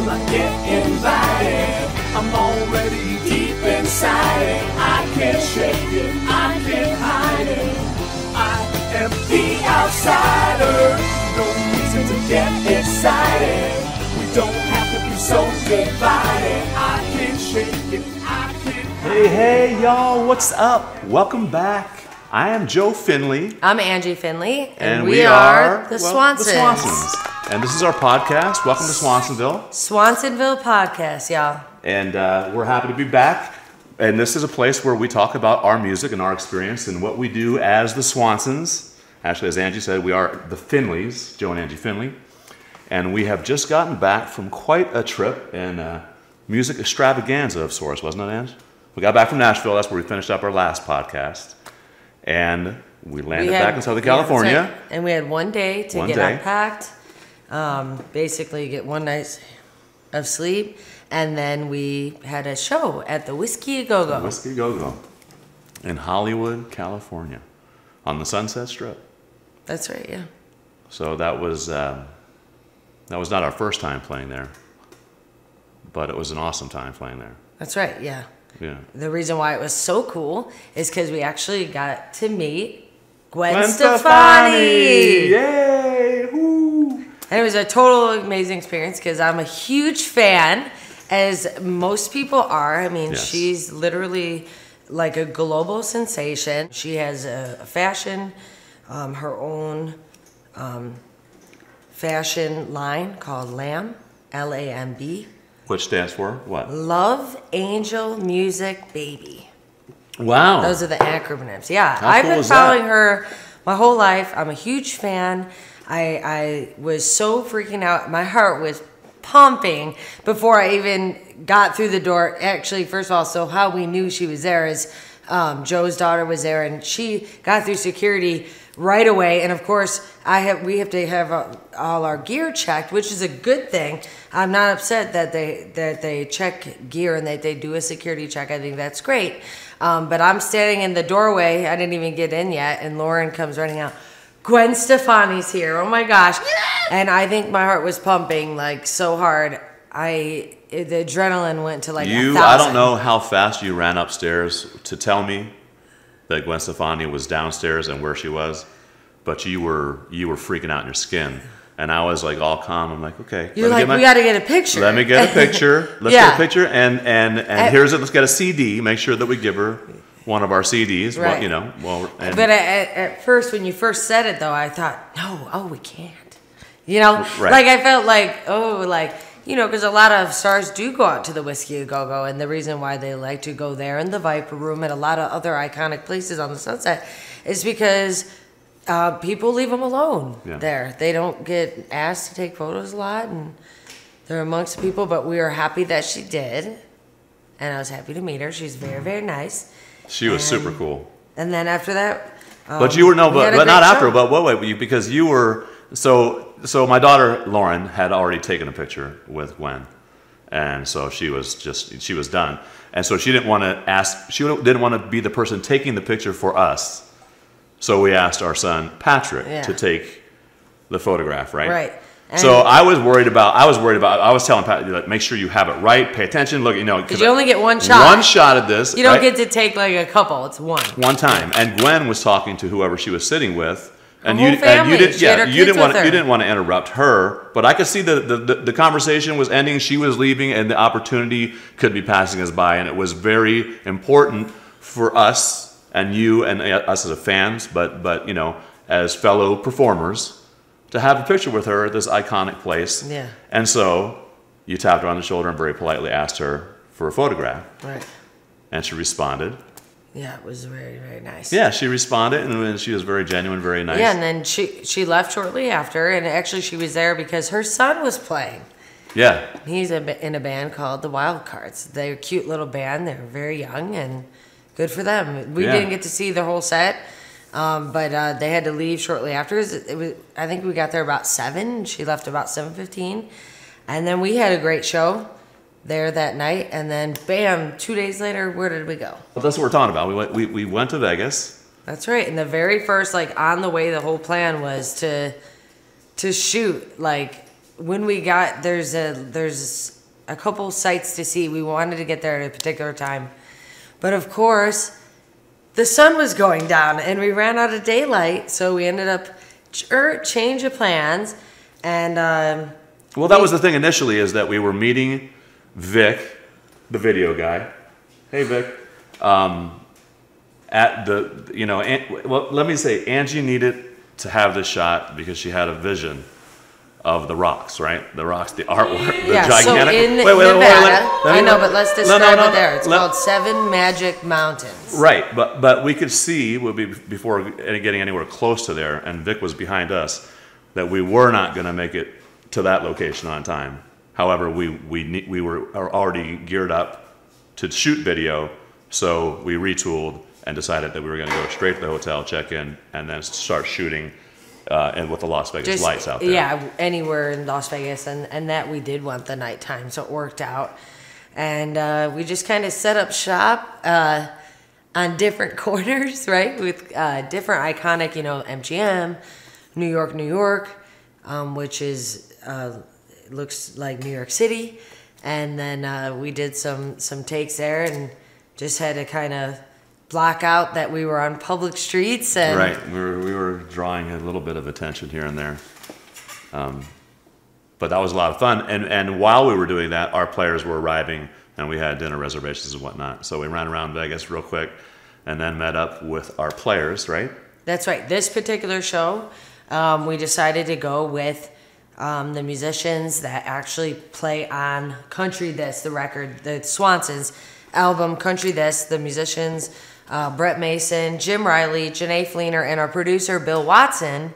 will I get invited? I'm already deep inside it. I can't shake it, I can't hide it. I am the outsider. No reason to get excited. We don't have to be so divided. I can't shake it, I can't hide it. Hey, y'all, what's up? Welcome back. I am Joe Finley. I'm Angie Finley, and we are the Swansons. The Swansons. And this is our podcast. Welcome to Swansonville. Swansonville podcast, y'all. And we're happy to be back. And this is a place where we talk about our music and our experience and what we do as the Swansons. Actually, as Angie said, we are the Finleys, Joe and Angie Finley. And we have just gotten back from quite a trip and music extravaganza of sorts, wasn't it, Angie? We got back from Nashville. That's where we finished up our last podcast. And we landed back in Southern California. Right. And we had one day to get unpacked, basically get one night of sleep, and then we had a show at the Whiskey A Go Go. The Whiskey A Go Go in Hollywood, California, on the Sunset Strip. That's right, yeah. So that was not our first time playing there, but it was an awesome time playing there. That's right, yeah. Yeah. The reason why it was so cool is because we actually got to meet Gwen Stefani. Yay! Woo! And it was a total amazing experience because I'm a huge fan, as most people are. I mean, yes. She's literally like a global sensation. She has a fashion, her own fashion line called LAMB, L-A-M-B. Which stands for what? Love Angel Music Baby. Wow. Those are the acronyms. Yeah. How I've cool been is following that? her my whole life. I'm a huge fan. I was so freaking out. My heart was pumping before I even got through the door. Actually, first of all, so how we knew she was there is Joe's daughter was there, and she got through security right away. And of course, we have to have all our gear checked, which is a good thing. I'm not upset that they check gear and that they do a security check. I think that's great. But I'm standing in the doorway. I didn't even get in yet, and Lauren comes running out. Gwen Stefani's here. Oh my gosh. Yes! And I think my heart was pumping like so hard. The adrenaline went to like 1,000. I don't know how fast you ran upstairs to tell me that Gwen Stefani was downstairs and where she was, but you were freaking out in your skin. And I was like all calm. I'm like, okay. You're like, we got to get a picture. Let me get a picture. Let's get a picture. And here's it. Let's get a CD. Make sure that we give her one of our CDs. Right. But at first, when you first said it, though, I thought, no, we can't. Right. Like I felt like, because a lot of stars do go out to the Whiskey A Go Go, and the reason why they like to go there and the Viper Room and a lot of other iconic places on the Sunset is because people leave them alone there. They don't get asked to take photos a lot, and they're amongst the people, but we were happy that she did, and I was happy to meet her. She's very, very nice. She was super cool. And then after that... but you were, but not after, but wait, because you were... So my daughter Lauren had already taken a picture with Gwen, and so she was done, and so she didn't want to be the person taking the picture for us. So we asked our son Patrick to take the photograph, right? Right. So I was worried about. I was telling Pat, like, make sure you have it right. Pay attention. Look, because you only get one shot. One shot at this. You don't get to take like a couple. It's one. One time, and Gwen was talking to whoever she was sitting with. And you didn't want to interrupt her, but I could see the conversation was ending. She was leaving, and the opportunity could be passing us by, and it was very important for us and you and us as fans, but as fellow performers, to have a picture with her at this iconic place. Yeah. And so you tapped her on the shoulder and very politely asked her for a photograph. Right. And she responded. Yeah, it was very, very nice. Yeah, she responded, and she was very genuine, very nice. Yeah, and then she left shortly after, and actually she was there because her son was playing. Yeah. He's in a band called the Wild Cards. They're a cute little band. They're very young, and good for them. We didn't get to see the whole set, but they had to leave shortly after. I think we got there about 7, and she left about 7:15. And then we had a great show there that night, and then bam, 2 days later, where did we go? Well, that's what we're talking about. We went to Vegas. That's right. And the very first, on the way, the whole plan was to shoot, when we got there's a couple sites to see. We wanted to get there at a particular time, but of course, the sun was going down, and we ran out of daylight. So we ended up change of plans, and well, that was the thing initially, is that we were meeting Vic, the video guy. Hey, Vic. At the, you know, well, let me say, Angie needed to have this shot because she had a vision of the rocks, right? The rocks, the artwork, the gigantic. So in Nevada, I know, but let's describe it there. It's called Seven Magic Mountains. Right, but we could see, before getting anywhere close to there, and Vic was behind us, that we were not going to make it to that location on time. However, we were already geared up to shoot video, so we retooled and decided that we were going to go straight to the hotel, check in, and then start shooting and with the Las Vegas lights out there. Yeah, anywhere in Las Vegas, and that we did want the nighttime, so it worked out. And we just kind of set up shop on different corners, right, with different iconic, you know, MGM, New York, which is looks like New York City, and then we did some takes there, and just had to kind of block out that we were on public streets. And right, we were drawing a little bit of attention here and there, but that was a lot of fun. And while we were doing that, our players were arriving, and we had dinner reservations and whatnot. So we ran around Vegas real quick, and then met up with our players. Right. That's right. This particular show, we decided to go with the musicians that actually play on Country This, the record, the Swansons album, Country This, the musicians. Brett Mason, Jim Riley, Janae Fleener, and our producer Bill Watson.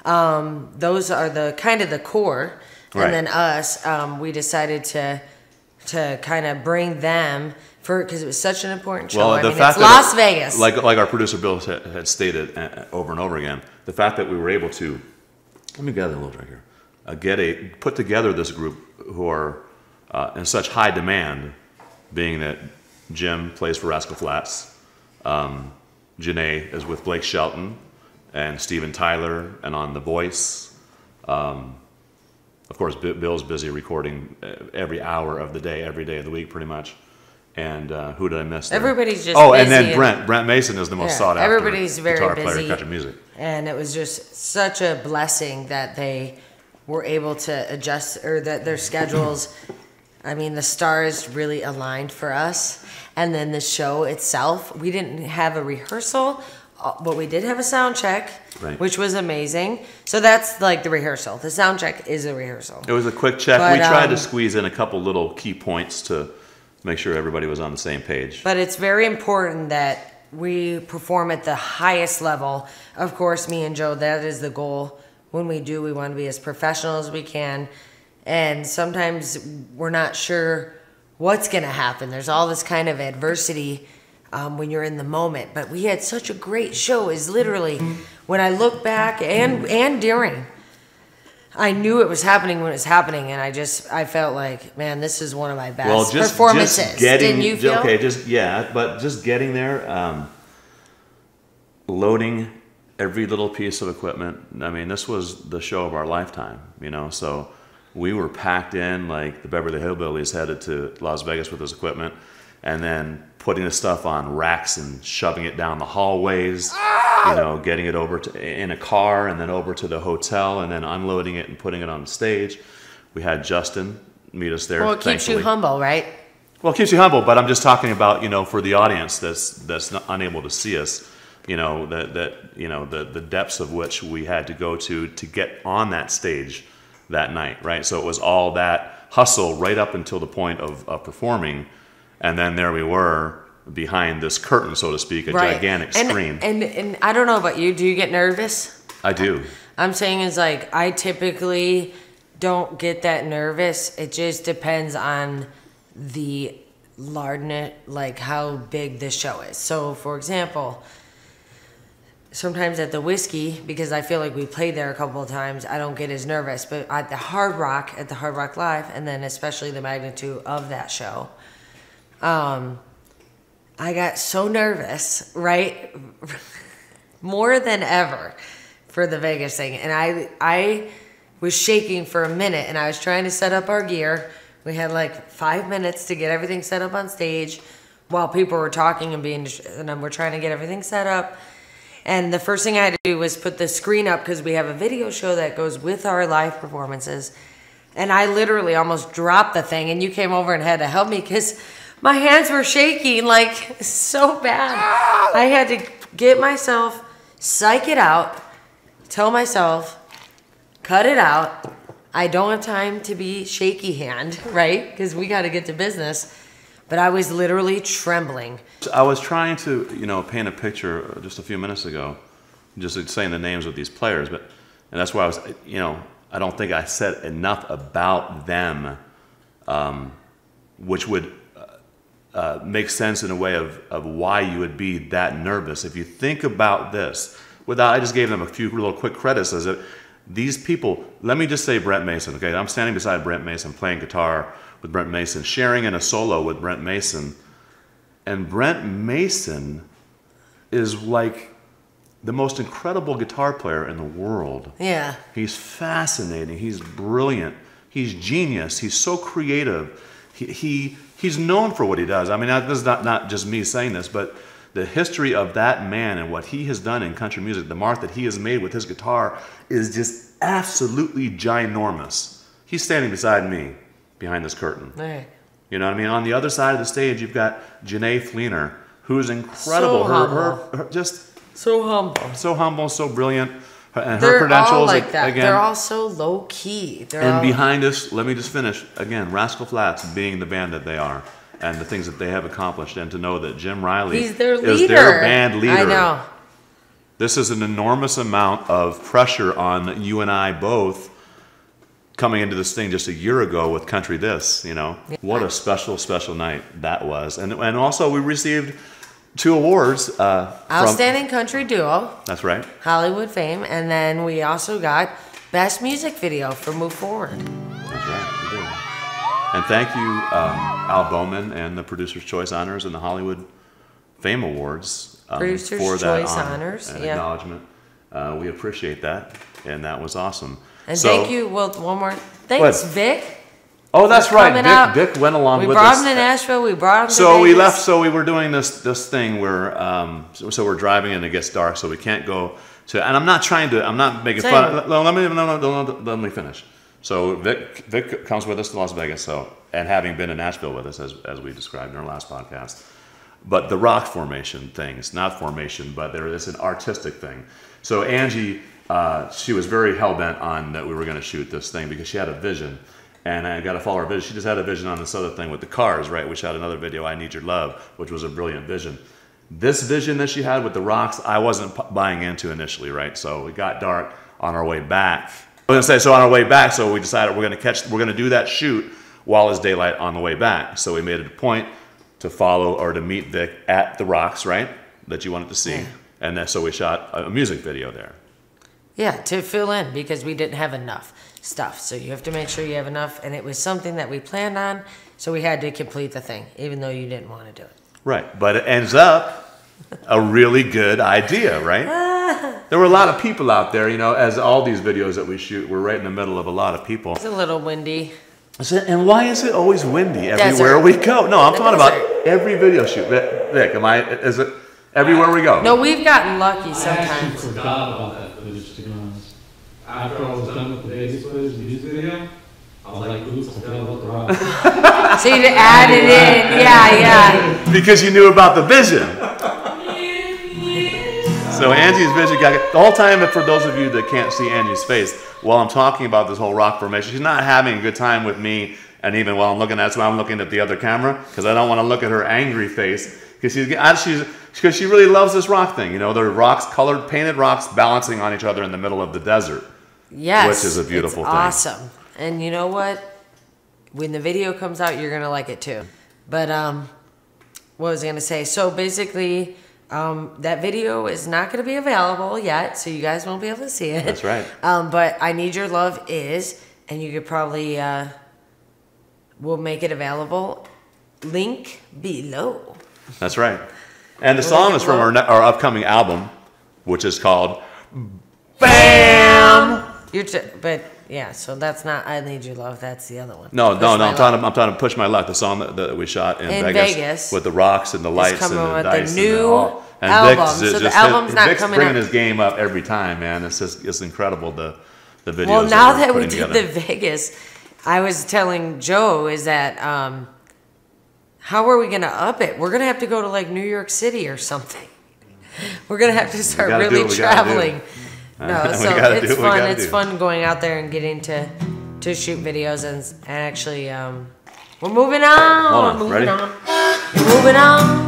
Those are the kind of the core, and right. then us. We decided to kind of bring them because it was such an important show. Well, I mean, fact it's Las Vegas. Like our producer Bill had stated over and over again, the fact that we were able to, let me gather a little right here, put together this group who are in such high demand, being that Jim plays for Rascal Flatts. Janae is with Blake Shelton and Steven Tyler and on The Voice. Of course, Bill's busy recording every hour of the day, every day of the week, pretty much. And who did I miss there? Everybody's just busy. And then Brent Mason is the most sought after everybody's very guitar busy. player in country music. And it was just such a blessing that they were able to adjust, or that their schedules, I mean, the stars really aligned for us. And then the show itself, we didn't have a rehearsal, but we did have a sound check, right, which was amazing. So that's like the rehearsal. The sound check is a rehearsal. It was a quick check. But, we tried to squeeze in a couple little key points to make sure everybody was on the same page. But it's very important that we perform at the highest level. Of course, me and Joe, that is the goal. When we do, we want to be as professional as we can. And sometimes we're not sure what's going to happen. There's all this kind of adversity when you're in the moment. But we had such a great show. Is literally, when I look back and during, I knew it was happening when it was happening, and I felt like, man, this is one of my best performances. Just getting, didn't you feel? Okay, but just getting there, loading every little piece of equipment. I mean, this was the show of our lifetime, you know, so we were packed in like the Beverly Hillbillies headed to Las Vegas with this equipment, and then putting the stuff on racks and shoving it down the hallways, you know, getting it over in a car and then over to the hotel and then unloading it and putting it on the stage. We had Justin meet us there. Well, it keeps you humble, right? Well, it keeps you humble, but I'm just talking about, you know, for the audience that's not unable to see us, you know, the depths of which we had to go to get on that stage that night, right? So it was all that hustle right up until the point of performing, and then there we were behind this curtain, so to speak, a gigantic screen. And I don't know about you. Do you get nervous? I do. I'm saying is like I typically don't get that nervous. It just depends on the largeness, like how big the show is. So, for example, sometimes at the Whiskey, because I feel like we played there a couple of times, I don't get as nervous. But at the Hard Rock Live, and then especially the magnitude of that show, I got so nervous, right? More than ever for the Vegas thing. And I was shaking for a minute, and I was trying to set up our gear. We had like 5 minutes to get everything set up on stage while people were talking and we're trying to get everything set up. And the first thing I had to do was put the screen up because we have a video show that goes with our live performances. And I literally almost dropped the thing, and you came over and had to help me because my hands were shaking like so bad. I had to get myself, psych it out, tell myself, cut it out. I don't have time to be shaky hand, right? Because we got to get to business. But I was literally trembling. I was trying to, paint a picture just a few minutes ago, just saying the names of these players, and that's why I was, I don't think I said enough about them, which would make sense in a way of why you would be that nervous. If you think about this, I just gave them a few little quick credits as if these people, let me just say Brent Mason, okay? I'm standing beside Brent Mason, playing guitar with Brent Mason, sharing in a solo with Brent Mason. And Brent Mason is like the most incredible guitar player in the world. Yeah. He's fascinating. He's brilliant. He's genius. He's so creative. He's known for what he does. I mean, this is not just me saying this, but the history of that man and what he has done in country music, the mark that he has made with his guitar is just absolutely ginormous. He's standing beside me behind this curtain. Right. You know what I mean? On the other side of the stage, you've got Janae Fleener, who's incredible. So So humble, so brilliant. And They're her credentials, all like that. again. They're all so low key. Behind us, let me just finish. Again, Rascal Flatts being the band that they are and the things that they have accomplished, and to know that Jim Riley is their band leader. I know. This is an enormous amount of pressure on you and I both coming into this thing just a year ago with Country This, What a special, special night that was. And also we received 2 awards. Outstanding Country Duo. That's right. Hollywood fame. And then we also got Best Music Video for Move Forward. That's right, we did. And thank you, Al Bowman and the Producer's Choice Honors and the Hollywood Fame Awards Producer's for that Choice honor Honors, and yeah. acknowledgement. We appreciate that, and that was awesome. And thank you, one more. Thanks, What? Vic. Oh, that's right. coming out. Vic went along with us. We brought him to Nashville. We brought him to So we Vegas. left. So we were doing this thing where so we're driving and it gets dark, so we can't go to. And I'm not trying to. I'm not making fun. No, let me finish. So Vic comes with us to Las Vegas. So, and having been in Nashville with us as we described in our last podcast, but the rock formation things, not formation, but there is an artistic thing. So Angie, she was very hell bent on that we were going to shoot this thing because she had a vision. And I got to follow her vision. She just had a vision on this other thing with the cars, right? We shot another video, I Need Your Love, which was a brilliant vision. This vision that she had with the rocks, I wasn't buying into initially, right? So it got dark on our way back. I was going to say, so on our way back, so we decided we're going to do that shoot while it's daylight on the way back. So we made it a point to follow or to meet Vic at the rocks, right? That you wanted to see. Yeah. And then, so we shot a music video there. Yeah, to fill in because we didn't have enough stuff. So you have to make sure you have enough. And it was something that we planned on. So we had to complete the thing, even though you didn't want to do it. Right. But it ends up a really good idea, right? There were a lot of people out there, as all these videos that we shoot, we're right in the middle of a lot of people. It's a little windy. And why is it always windy everywhere we go? No, I'm talking about every video shoot. Vic, is it everywhere we go? No, we've gotten lucky sometimes. I actually forgot about that footage, to be honest. After I was done with the Vegas footage, the music video, I was like, oops, I forgot about the rock. So you added in, yeah. Because you knew about the vision. So Angie's vision got the whole time. For those of you that can't see Angie's face, while I'm talking about this whole rock formation, she's not having a good time with me. And even while I'm looking, that's why I'm looking at the other camera because I don't want to look at her angry face because she really loves this rock thing. They're rocks, colored, painted rocks balancing on each other in the middle of the desert. Yes, which is a beautiful thing. Awesome. And you know what? When the video comes out, you're gonna like it too. But what was I gonna say? So basically, that video is not gonna be available yet, so you guys won't be able to see it. That's right. But I Need Your Love is, and you could probably we'll make it available. Link below. That's right. And the song is from our upcoming album, which is called BAM! But yeah, so that's not I Need Your Love. That's the other one. No. Push My I'm trying to Push My Luck, the song that we shot in Vegas with the rocks and the lights and the dice. The new and album. Vic's The album's not Vic's coming bringing up. his game up every time, man. It's incredible the videos. Well, now that we putting did together. the Vegas, I was telling Joe is that how are we gonna up it? We're gonna have to go to like New York City or something. We're gonna have to start really traveling. No, so it's fun. It's fun going out there and getting to shoot videos and actually we're moving on. Hold on, moving ready? on. Moving on.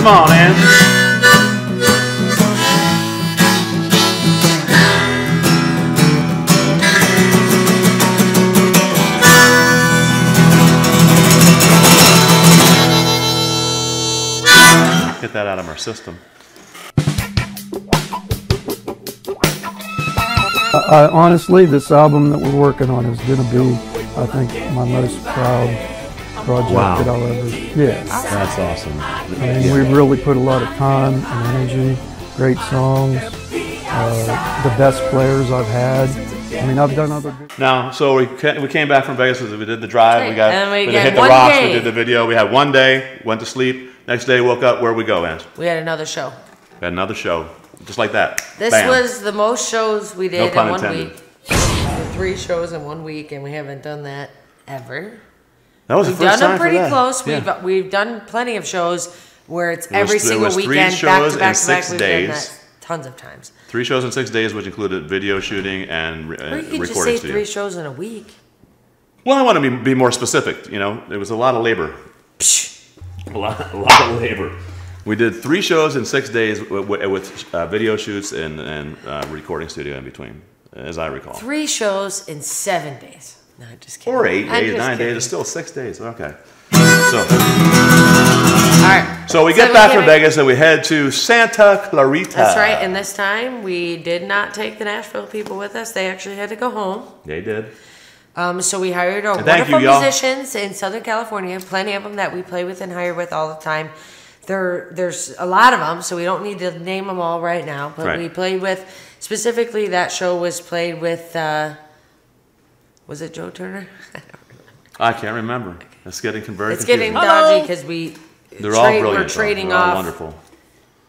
Come on, man. Get that out of our system. Honestly, this album that we're working on is going to be, I think, my most proud project that I'll ever. Yeah, That's awesome. I mean, we really put a lot of time and energy. Great songs, the best players I've had. I mean, I've done other good. Now, so we came back from Vegas. We did the drive. We And hit the one rocks. day. We did the video. We had one day. Went to sleep. Next day, woke up. Where'd we go, Ange? We had another show. We had another show, just like that. This Bam. was the most shows we No did in pun one intended. week. 3 shows in 1 week, and we haven't done that ever. That was We've the first done time them pretty for that. close. Yeah. We've done plenty of shows where it's There every was single 3 weekend, back shows to back in to back. 6 We've done days. that tons of times. 3 shows in 6 days, which included video shooting and Or you recording could just say studio. 3 shows in a week. Well, I want to be more specific. You know, it was a lot of labor. A lot of labor. We did 3 shows in 6 days with video shoots and recording studio in between, as I recall. 3 shows in 7 days. No, just kidding. Or 8 I'm days, just 9 kidding. days. It's still 6 days. Okay. All right. So we get back from Vegas and we head to Santa Clarita. That's right. And this time we did not take the Nashville people with us. They actually had to go home. They did. So we hired our Thank you, wonderful y'all. musicians in Southern California. Plenty of them that we play with and hire with all the time. There's a lot of them, so we don't need to name them all right now. But Right. we played with, specifically that show was played with, was it Joe Turner? I can't remember. It's getting converted. It's getting confusing. dodgy because They're all brilliant. we're though. trading They're all off. wonderful.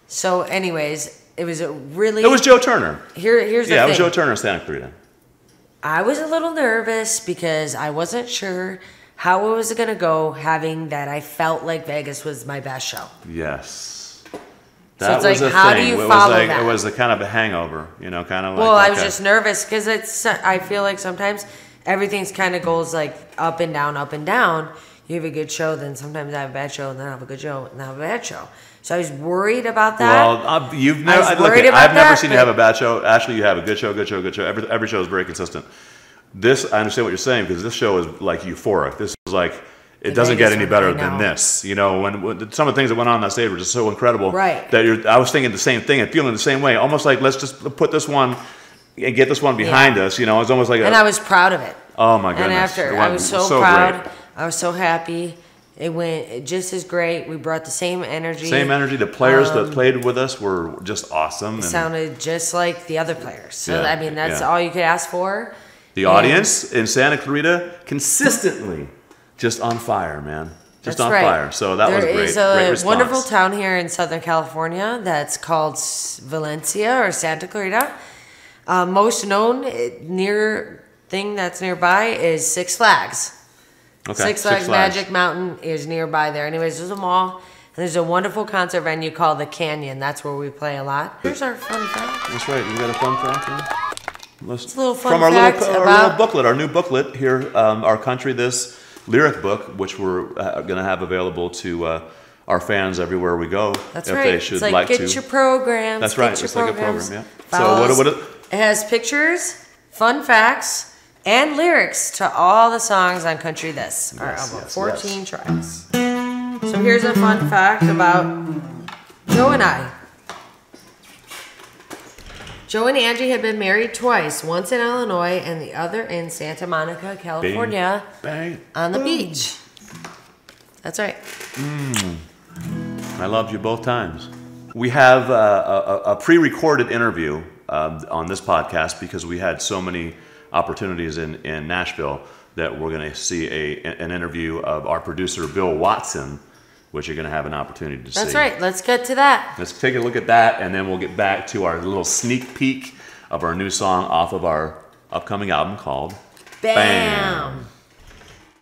So anyways, it was a really... It was Joe Turner. Here's the Yeah, thing. it was Joe Turner in Santa Clarita. I was a little nervous because I wasn't sure how it was going to go, having that I felt like Vegas was my best show. Yes. So That it's was like, a how do thing. you It follow was like, that? It was a kind of a hangover, you know, kind of like. Well, I was okay. just nervous because I feel like sometimes everything's kind of goes like up and down, up and down. You have a good show, then sometimes I have a bad show, and then I have a good show, and then I have a bad show. So I was worried about that. Well, you've I was never. worried Look, about I've never that, seen you but- have a bad show. Actually, you have a good show, good show, good show. Every show is very consistent. This, I understand what you're saying because this show is like euphoric. This is like it The doesn't get Vegas any one, better I than know. this. You know, when some of the things that went on that stage were just so incredible. Right. That I was thinking the same thing and feeling the same way. Almost like let's just put this one and get this one behind us. You know, it's almost like. And I was proud of it. Oh my goodness! And after, It I went was so proud. great. I was so happy. It went just as great. We brought the same energy. Same energy. The players that played with us were just awesome. And Sounded just like the other players. So, Yeah, I mean, that's yeah. all you could ask for. the audience in Santa Clarita consistently just on fire, man. Just That's on right. fire. So that was great. There is Great a response. wonderful town here in Southern California that's called Valencia or Santa Clarita. Most known thing that's nearby is Six Flags. Okay, Six Flags Magic Mountain is nearby there. Anyways, there's a mall. And there's a wonderful concert venue called The Canyon. That's where we play a lot. Here's our fun fact. That's right. You got a fun fact here? It's a little fun From our fact little, our about- little booklet, our new booklet here, Our Country This lyric book, which we're going to have available to our fans everywhere we go. That's if right. they should it's like, like get to. your programs. That's right. Get your It's like a programs. program, yeah. Follow So what us. It has pictures, fun facts, and lyrics to all the songs on Country This, our Yes, album. yes, 14 tracks. So here's a fun fact about Joe and I. Joe and Angie have been married twice, once in Illinois and the other in Santa Monica, California, Bang. on the beach. That's right. I loved you both times. We have a pre-recorded interview on this podcast because we had so many opportunities in Nashville that we're going to see an interview of our producer, Bill Watson, which you're going to have an opportunity to see. That's right. Let's get to that. Let's take a look at that, and then we'll get back to our little sneak peek of our new song off of our upcoming album called Bam.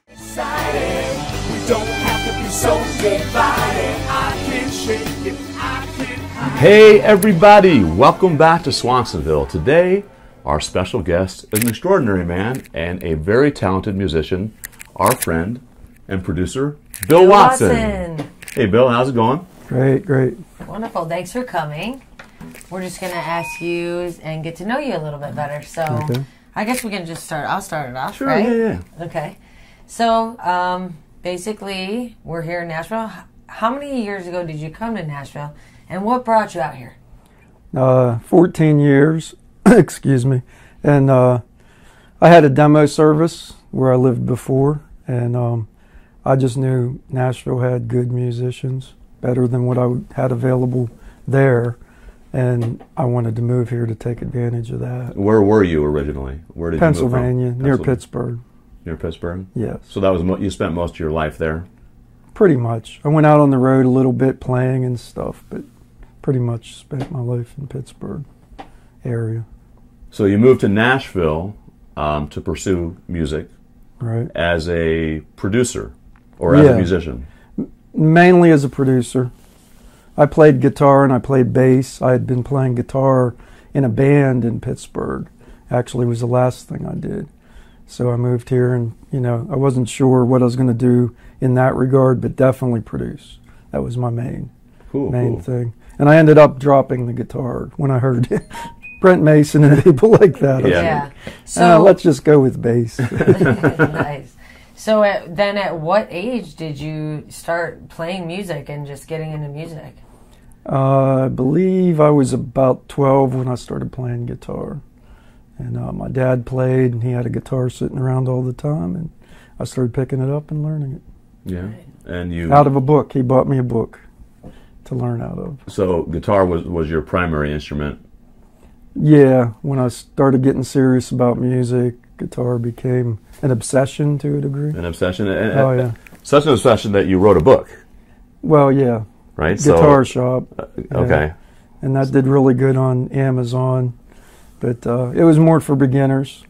Excited. We don't have to be so divided. I can shake it. I can hide. Hey everybody, welcome back to Swansonville. Today, our special guest is an extraordinary man and a very talented musician, our friend and producer, Bill Watson. Hey Bill, how's it going? Great, great. Wonderful. Thanks for coming. We're just going to ask you and get to know you a little bit better. So Okay. I guess we can just start. I'll start it off, Sure, right? yeah. Okay. So basically, we're here in Nashville. How many years ago did you come to Nashville, and what brought you out here? 14 years, excuse me. And I had a demo service where I lived before, and I just knew Nashville had good musicians, better than what I had available there, and I wanted to move here to take advantage of that. Where were you originally? Where did Pennsylvania, you move from? near Pittsburgh. Near Pittsburgh? Yes, So that was you spent most of your life there? pretty much. I went out on the road a little bit playing and stuff, but pretty much spent my life in Pittsburgh area. So you moved to Nashville to pursue music Right. as a producer or as a Yeah. musician? Mainly as a producer. I played guitar and I played bass. I had been playing guitar in a band in Pittsburgh. Actually, it was the last thing I did. So I moved here and, I wasn't sure what I was going to do in that regard, but definitely produce. That was my main Cool. thing. And I ended up dropping the guitar when I heard Brent Mason and people like that. Yeah. So Let's just go with bass. nice. So then at what age did you start playing music and just getting into music? I believe I was about 12 when I started playing guitar. And my dad played, and he had a guitar sitting around all the time, and I started picking it up and learning it. Yeah. And you Out of a book. He bought me a book to learn out of. So guitar was your primary instrument. Yeah, when I started getting serious about music, guitar became an obsession to a degree. An obsession. And Oh, yeah. Such an obsession that you wrote a book, Well, yeah, right? Guitar Shop. Okay. And that did really good on Amazon. But it was more for beginners.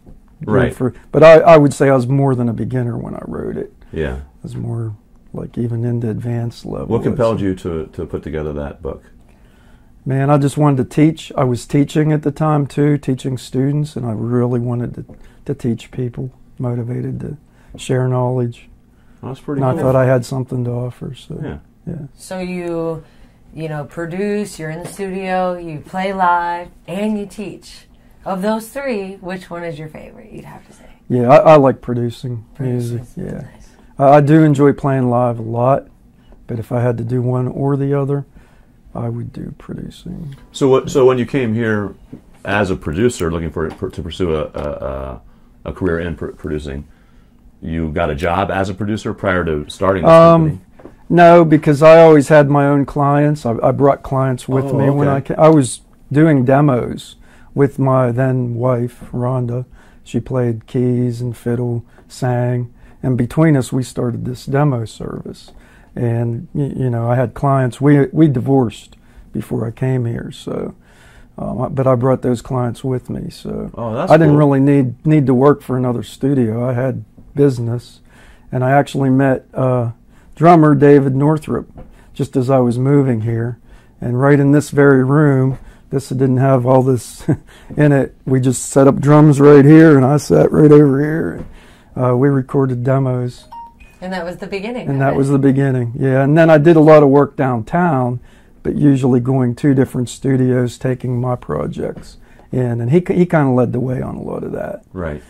Right. But I would say I was more than a beginner when I wrote it. Yeah. I was more like even into advanced level. What compelled you to put together that book? Man, I just wanted to teach. I was teaching at the time too, teaching students, and I really wanted to teach people, motivated to share knowledge. Oh, that's pretty And I cool. thought I had something to offer. So Yeah. So you produce, you're in the studio, you play live, and you teach. Of those three, which one is your favorite, you'd have to say? Yeah, I like producing music. Producing, Yeah, nice. I do enjoy playing live a lot, but if I had to do one or the other, I would do producing. So when you came here as a producer, looking to pursue a career in producing, you got a job as a producer prior to starting this company? No, because I always had my own clients. I brought clients with me when okay. I was doing demos with my then wife, Rhonda. She played keys and fiddle, sang, and between us we started this demo service. And I had clients. We divorced before I came here, so but I brought those clients with me. So That's I didn't cool. really need to work for another studio. I had business, and I actually met drummer David Northrup just as I was moving here, and right in this very room. This didn't have all this in it. We just set up drums right here, and I sat right over here. And, we recorded demos. And that was the beginning. And that was the beginning, yeah. And then I did a lot of work downtown, but usually going to different studios, taking my projects in. And he kind of led the way on a lot of that. Right.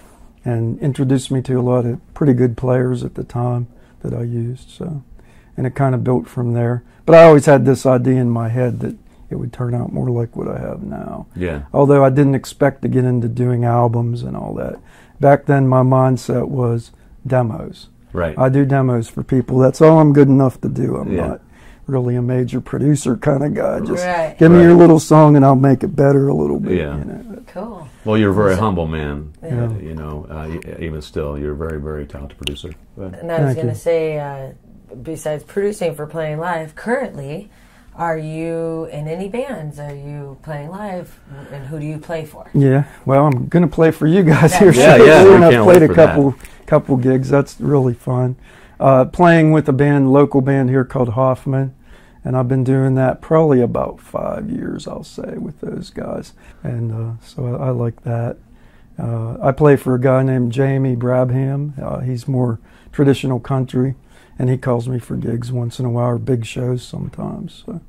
And introduced me to a lot of pretty good players at the time that I used. So, and it kind of built from there. But I always had this idea in my head that it would turn out more like what I have now. Yeah. Although I didn't expect to get into doing albums and all that. Back then, my mindset was demos. Right. I do demos for people. That's all I'm good enough to do. I'm not really a major producer kind of guy. Just give me your little song and I'll make it better a little bit. Yeah. You know? Cool. Well, you're a very humble man. Yeah. You know, even still, you're a very, very talented producer. And I was going to say, besides producing for Playing Live, currently, are you in any bands? Are you playing live? And who do you play for? Yeah, well, I'm going to play for you guys here Yeah, shortly. yeah, we And I've can't played wait a couple gigs. That's really fun. Playing with a band, local band here called Hoffman. And I've been doing that probably about 5 years, I'll say, with those guys. And so I like that. I play for a guy named Jamie Brabham. He's more traditional country, and he calls me for gigs once in a while, or big shows sometimes. So,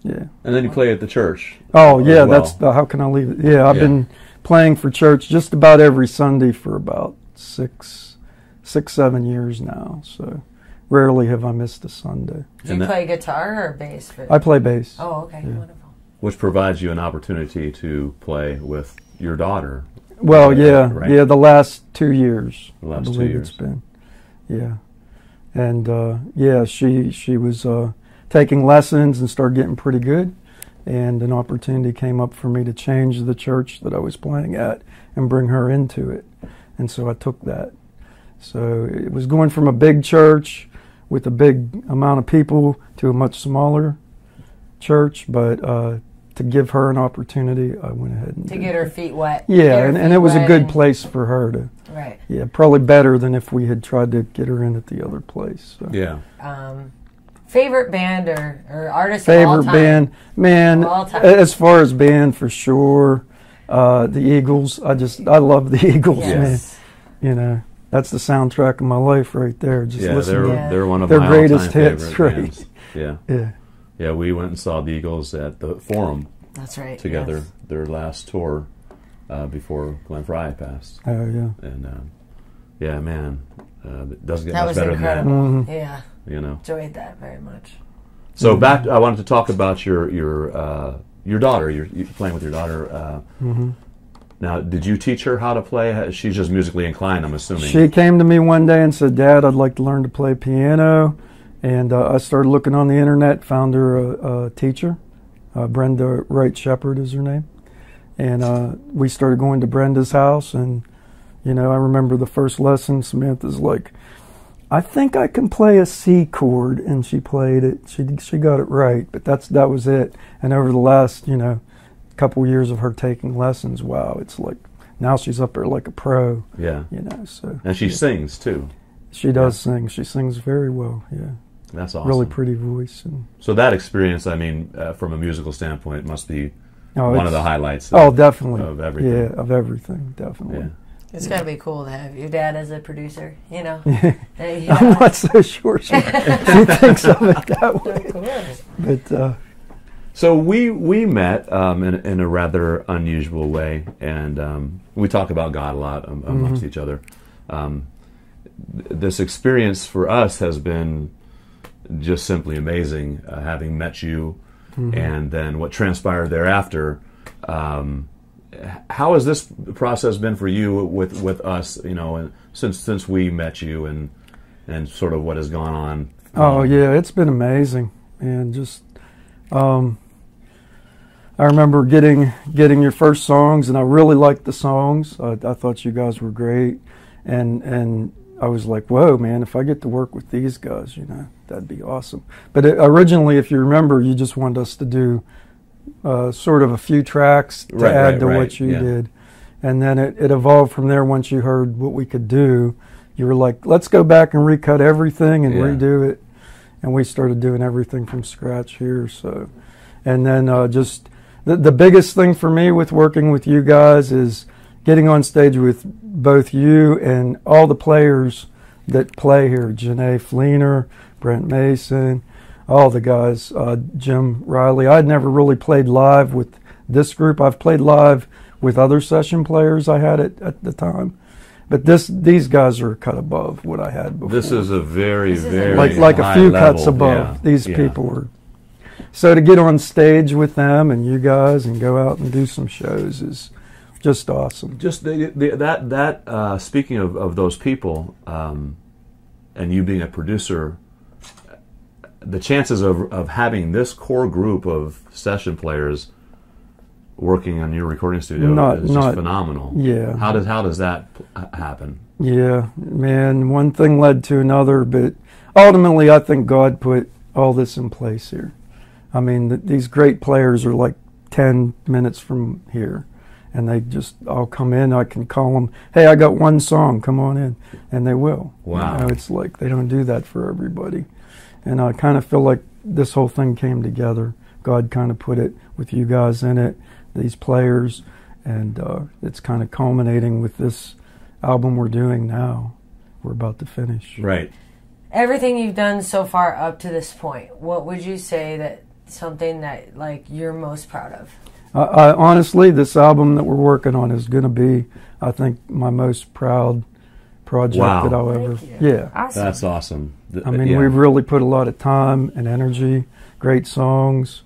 yeah. And then you play at the church. Oh, yeah, well. that's how can I leave it? Yeah, I've been playing for church just about every Sunday for about six, 7 years now. So rarely have I missed a Sunday. Do you play guitar or bass? I play bass. Oh, okay, Yeah. wonderful. Which provides you an opportunity to play with your daughter. Well, Right? yeah, the last 2 years. The last I 2 believe years. it's been. Yeah. And she was taking lessons and started getting pretty good. And an opportunity came up for me to change the church that I was playing at and bring her into it. And so I took that. So it was going from a big church with a big amount of people to a much smaller church, but to give her an opportunity, I went ahead and to get her feet wet. Yeah, and it was a good place for her to. Right. Yeah, probably better than if we had tried to get her in at the other place. So. Yeah. Favorite band or artist Favorite of all time? band, man. Of all time. As far as band, for sure, the Eagles. I love the Eagles, Yes. man. You know, that's the soundtrack of my life right there. Just listen to they're one of their my greatest all-time hits, favorite right? bands. Yeah. Yeah. Yeah, we went and saw the Eagles at the Forum. That's right. Together, yes. their last tour before Glenn Frey passed. Oh yeah. And yeah, man, it doesn't get That much was better incredible. than that. Yeah. You know. Enjoyed that very much. So back, I wanted to talk about your daughter. You're playing with your daughter. Now, did you teach her how to play? She's just musically inclined, I'm assuming. She came to me one day and said, "Dad, I'd like to learn to play piano." And I started looking on the internet, found her a teacher. Brenda Wright Shepherd is her name. And we started going to Brenda's house. And, you know, I remember the first lesson, Samantha's like, "I think I can play a C chord." And she played it. She got it right. But that was it. And over the last, couple years of her taking lessons, wow, it's like, now she's up there like a pro. Yeah. So. And she sings, too. She does sing. She sings very well, yeah. That's awesome. Really pretty voice. And so that experience, I mean, from a musical standpoint, must be Oh, one of the highlights. Definitely. Of everything. Yeah, of everything, definitely. Yeah. It's got to be cool to have your dad as a producer, you know. I'm not so sure she thinks of it that way. But so we met in a rather unusual way, and we talk about God a lot amongst each other. This experience for us has been just simply amazing, having met you, and then what transpired thereafter. How has this process been for you with us? And since we met you, and sort of what has gone on. Oh yeah, it's been amazing, and just I remember getting your first songs, and I really liked the songs. I thought you guys were great, and I was like, whoa, man, if I get to work with these guys, that'd be awesome. But originally, if you remember, you just wanted us to do sort of a few tracks to add to what you did. And then it evolved from there. Once you heard what we could do, you were like, let's go back and recut everything and redo it. And we started doing everything from scratch here. So, and then just the biggest thing for me with working with you guys is getting on stage with both you and all the players that play here. Janae Fleener, Brent Mason, all the guys, Jim Riley. I'd never really played live with this group. I've played live with other session players I had at the time. But these guys are a cut above what I had before. This is a very like a few high cuts level. above. These people were So to get on stage with them and you guys and go out and do some shows is just awesome. Just speaking of those people, and you being a producer, the chances of having this core group of session players working on your recording studio is just phenomenal. Yeah. How does that happen? Yeah, man, one thing led to another, but ultimately I think God put all this in place here. I mean, these great players are like 10 minutes from here, and they just all come in. I can call them, hey, I got one song, come on in, and they will. Wow. You know, it's like they don't do that for everybody. And I kind of feel like this whole thing came together. God kind of put it with you guys in it, these players, and it's kind of culminating with this album we're doing now. We're about to finish. Right. Everything you've done so far up to this point, what would you say that something that like you're most proud of? Honestly, this album that we're working on is going to be, I think, my most proud project that I'll ever. Yeah, awesome. That's awesome. I mean, we've really put a lot of time and energy. Great songs,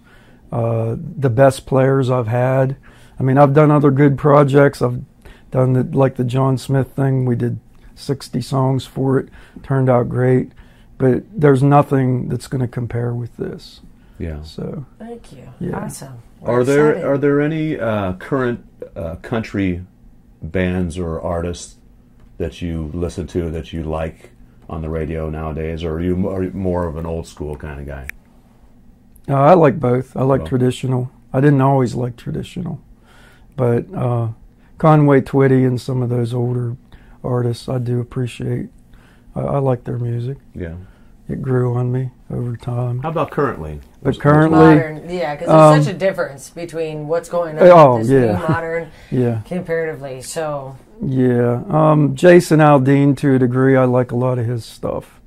the best players I've had. I mean, I've done other good projects. I've done the John Smith thing. We did 60 songs for it. Turned out great, but there's nothing that's going to compare with this. Yeah. So. Thank you. Yeah. Awesome. Are there any current country bands or artists that you listen to that you like on the radio nowadays, or are you more of an old school kind of guy? I like both. I like traditional. I didn't always like traditional, but Conway Twitty and some of those older artists I do appreciate. I like their music. Yeah. It grew on me over time. How about currently? But currently, modern, yeah, because there's such a difference between what's going on with this new modern comparatively. So yeah, Jason Aldean to a degree. I like a lot of his stuff.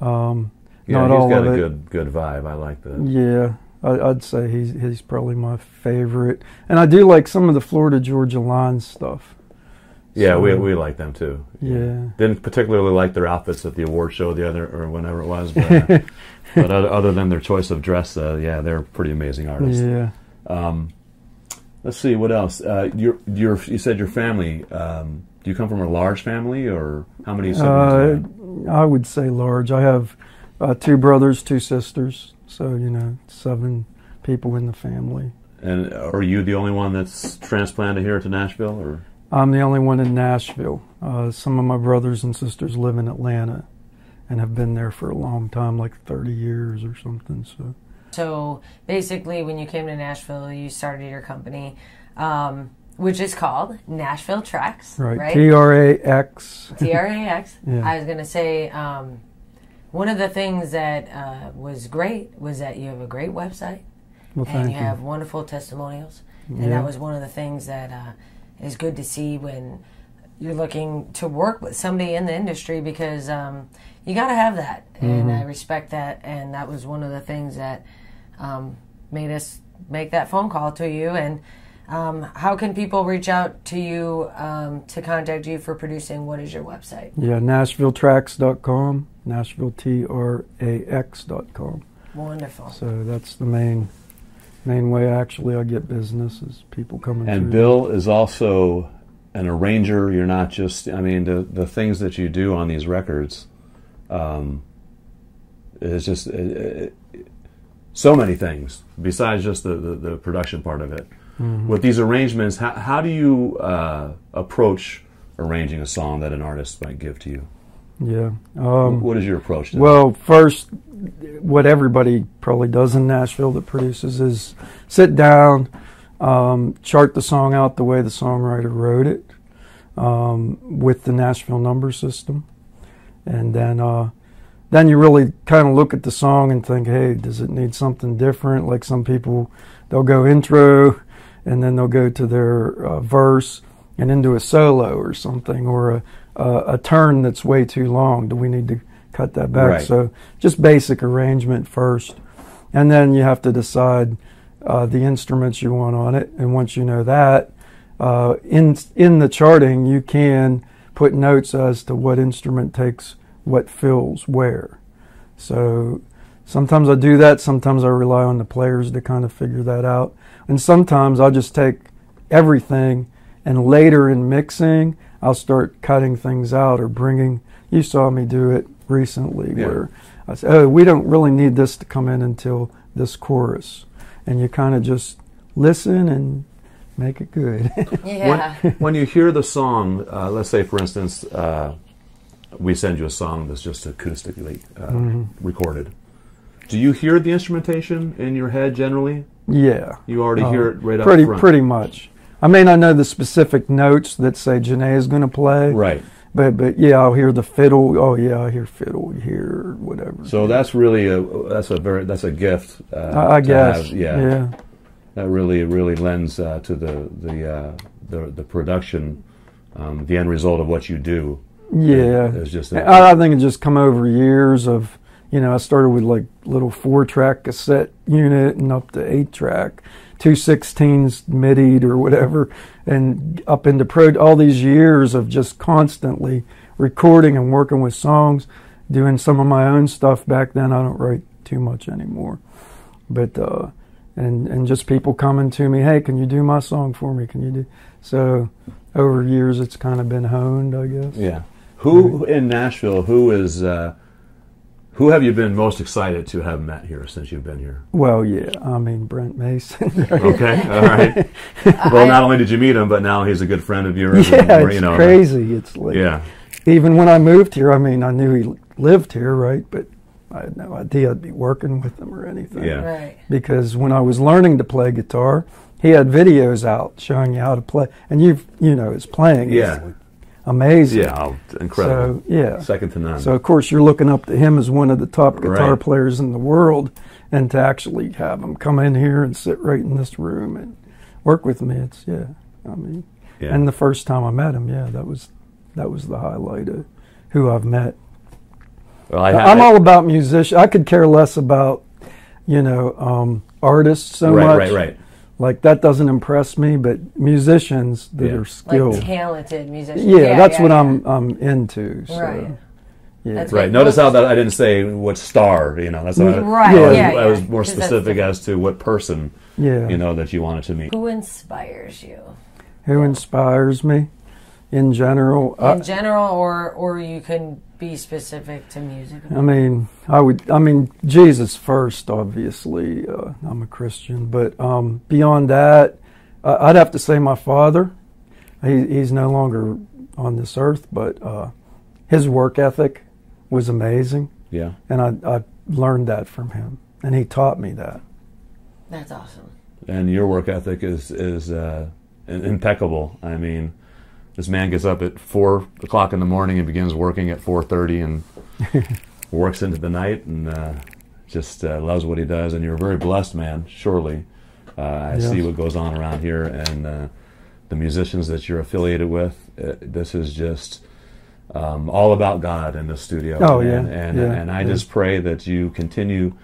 Not all he's got of a it. good vibe. I like that. Yeah, I'd say he's probably my favorite, and I do like some of the Florida Georgia Line stuff. Yeah, so, we like them too. Yeah. Didn't particularly like their outfits at the award show or whenever it was, but, but other than their choice of dress, they're pretty amazing artists. Yeah. Let's see, what else? You said your family. Do you come from a large family, or how many siblings do you have? I would say large. I have 2 brothers, 2 sisters, so 7 people in the family. And are you the only one that's transplanted here to Nashville, or? I'm the only one in Nashville. Some of my brothers and sisters live in Atlanta and have been there for a long time, like 30 years or something. So basically, when you came to Nashville, you started your company, which is called Nashville Tracks, right? TRAX. TRAX. Yeah. I was going to say, one of the things that was great was that you have a great website, and you have wonderful testimonials, and that was one of the things that is good to see when you're looking to work with somebody in the industry, because you got to have that, and I respect that, and that was one of the things that made us make that phone call to you. And how can people reach out to you to contact you for producing? What is your website? Yeah, NashvilleTracks.com, NashvilleTRAX.com. Wonderful. So that's the main way actually I get business, is people coming through. And Bill is also an arranger. You're not just, I mean, the things that you do on these records is just so many things besides just the production part of it. With these arrangements, how do you approach arranging a song that an artist might give to you? Yeah. What is your approach to that? Well, first, what everybody probably does in Nashville that produces is sit down, chart the song out the way the songwriter wrote it, with the Nashville number system, and then you really kind of look at the song and think, hey, does it need something different? Like some people, they'll go intro, and then they'll go to their verse and into a solo or something, or a turn that's way too long. Do we need to cut that back? Right. So just basic arrangement first, and then you have to decide the instruments you want on it. And once you know that, in the charting, you can put notes as to what instrument takes what fills where. So sometimes I do that. Sometimes I rely on the players to kind of figure that out. And sometimes I'll just take everything, and later in mixing, I'll start cutting things out or bringing. You saw me do it recently, where I said, "Oh, we don't really need this to come in until this chorus," and you kind of just listen and make it good. Yeah. When you hear the song, let's say, for instance, we send you a song that's just acoustically recorded. Do you hear the instrumentation in your head generally? Yeah. You already hear it right up front? Pretty much. I may not know the specific notes that, say, Janae is going to play. Right. But yeah, I'll hear the fiddle. Oh yeah, I hear fiddle here or whatever. So that's really that's a gift. I guess. Yeah. That really lends to the production, the end result of what you do. Yeah. It's just I think it just come over years of, I started with like little 4-track cassette unit and up to 8-track, 2/16s MIDI'd or whatever, and up into all these years of just constantly recording and working with songs, doing some of my own stuff back then. I don't write too much anymore, but and just people coming to me, hey, can you do my song for me? Can you do? So over years, it's kind of been honed, I guess. Yeah. Who in Nashville? Who have you been most excited to have met here since you've been here? Well, yeah, I mean Brent Mason. Right? Okay, all right. Well, not only did you meet him, but now he's a good friend of yours. Yeah, it's crazy. It's like, even when I moved here, I mean, I knew he lived here, right? But I had no idea I'd be working with him or anything. Yeah. Right. Because when I was learning to play guitar, he had videos out showing you how to play, and his playing is amazing. Yeah, incredible. So, yeah. Second to none. So, of course, you're looking up to him as one of the top guitar players in the world, and to actually have him come in here and sit right in this room and work with me, and the first time I met him, that was the highlight of who I've met. Well, I'm all about musicians. I could care less about, artists so much. Right. Like, that doesn't impress me, but musicians that are skilled. Like talented musicians. Yeah, that's what I'm into. So. Right. Yeah. Right. Notice how that I didn't say what star, That's how I was more specific as to what person, that you wanted to meet. Who inspires you? Who inspires me in general? In general, or you can be specific to music? I mean, Jesus first, obviously. I'm a Christian, but beyond that, I'd have to say my father. He's no longer on this earth, but his work ethic was amazing. Yeah. And I learned that from him, and he taught me that. That's awesome. And your work ethic is impeccable. I mean, this man gets up at 4 o'clock in the morning and begins working at 4:30 and works into the night and just loves what he does. And you're a very blessed man, surely. I see what goes on around here, and the musicians that you're affiliated with. This is just all about God in the studio. Oh, and I just pray that you continue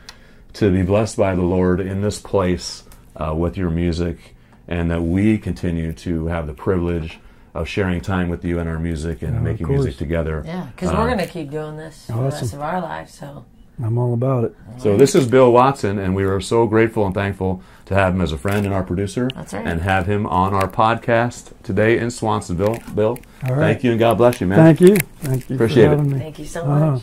to be blessed by the Lord in this place with your music, and that we continue to have the privilege of sharing time with you and our music and making music together. Yeah, because we're going to keep doing this for the rest of our lives. So I'm all about it. So this is Bill Watson, and we are so grateful and thankful to have him as a friend and our producer. That's right. And have him on our podcast today in Swansonville. Bill, thank you, and God bless you, man. Thank you. Thank you. Appreciate for having it. me. Thank you so much.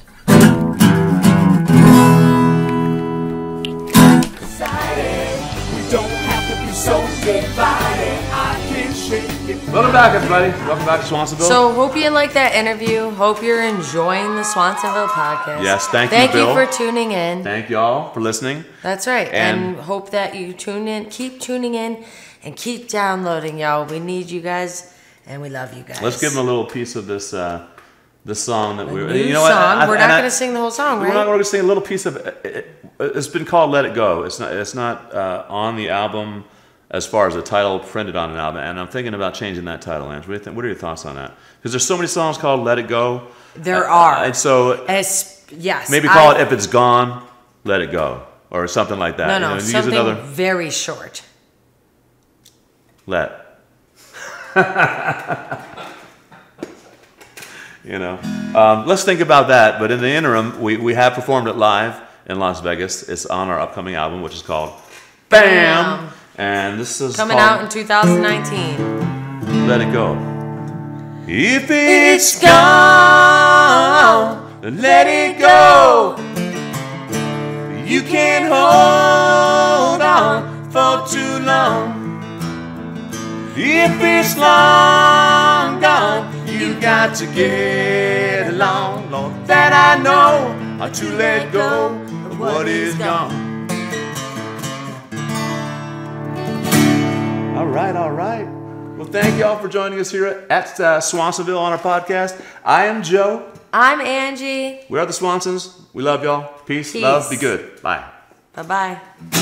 Welcome back, everybody. Welcome back to Swansonville. So, hope you like that interview. Hope you're enjoying the Swansonville podcast. Yes, thank you, Bill. Bill. Thank you for tuning in. Thank you all for listening. That's right. And hope that you tune in, keep tuning in, and keep downloading, y'all. We need you guys, and we love you guys. Let's give them a little piece of this song that we're not going to sing the whole song, right? We're not going to sing a little piece of it. It's been called "Let It Go." It's not on the album as far as a title printed on an album, and I'm thinking about changing that title. Ange, what are your thoughts on that? Because there's so many songs called "Let It Go." There are, and so yes, maybe call it "If It's Gone, Let It Go" or something like that. No, something very short. Let. Let's think about that. But in the interim, we have performed it live in Las Vegas. It's on our upcoming album, which is called Bam! And this is coming out in 2019. Let It Go. If it's gone, then let it go. You can't hold on for too long. If it's long gone, you got to get along. Lord, that I know how to let go of what is gone. All right, all right. Well, thank you all for joining us here at Swansonville on our podcast. I am Joe. I'm Angie. We are the Swansons. We love y'all. Peace, love, be good. Bye. Bye-bye.